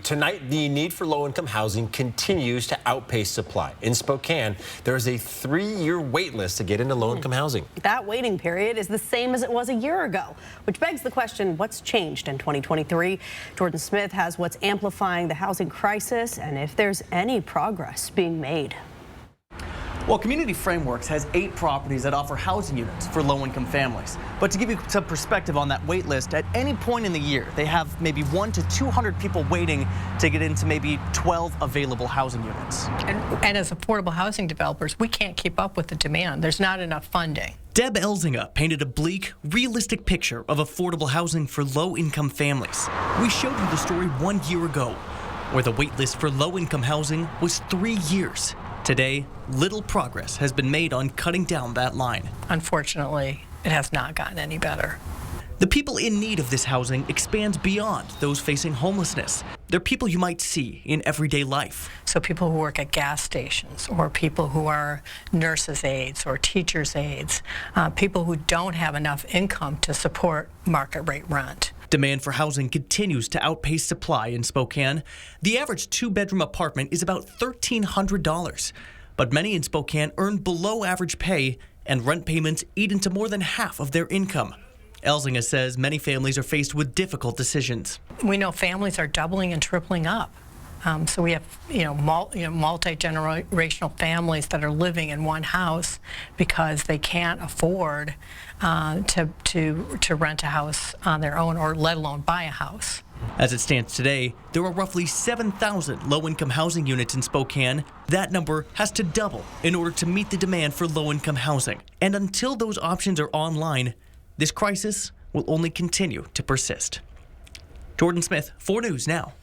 Tonight, the need for low-income housing continues to outpace supply. In Spokane, there is a 3-year wait list to get into low-income housing. That waiting period is the same as it was a year ago, which begs the question, what's changed in 2023? Jordan Smith has what's amplifying the housing crisis and if there's any progress being made. Well, Community Frameworks has 8 properties that offer housing units for low-income families. But to give you some perspective on that wait list, at any point in the year, they have maybe 100 to 200 people waiting to get into maybe 12 available housing units. And as affordable housing developers, we can't keep up with the demand. There's not enough funding. Deb Elzinga painted a bleak, realistic picture of affordable housing for low-income families. We showed you the story 1 year ago, where the wait list for low-income housing was 3 years. Today, little progress has been made on cutting down that line. Unfortunately, it has not gotten any better. The people in need of this housing expands beyond those facing homelessness. They're people you might see in everyday life. So people who work at gas stations, or people who are nurses' aides or teachers' aides, people who don't have enough income to support market rate rent. Demand for housing continues to outpace supply in Spokane. The average 2-bedroom apartment is about $1,300. But many in Spokane earn below average pay, and rent payments eat into more than half of their income. Elzinga says many families are faced with difficult decisions. We know families are doubling and tripling up. So we have, multi-generational families that are living in one house because they can't afford to rent a house on their own, or let alone buy a house. As it stands today, there are roughly 7,000 low-income housing units in Spokane. That number has to double in order to meet the demand for low-income housing. And until those options are online, this crisis will only continue to persist. Jordan Smith, 4 News Now.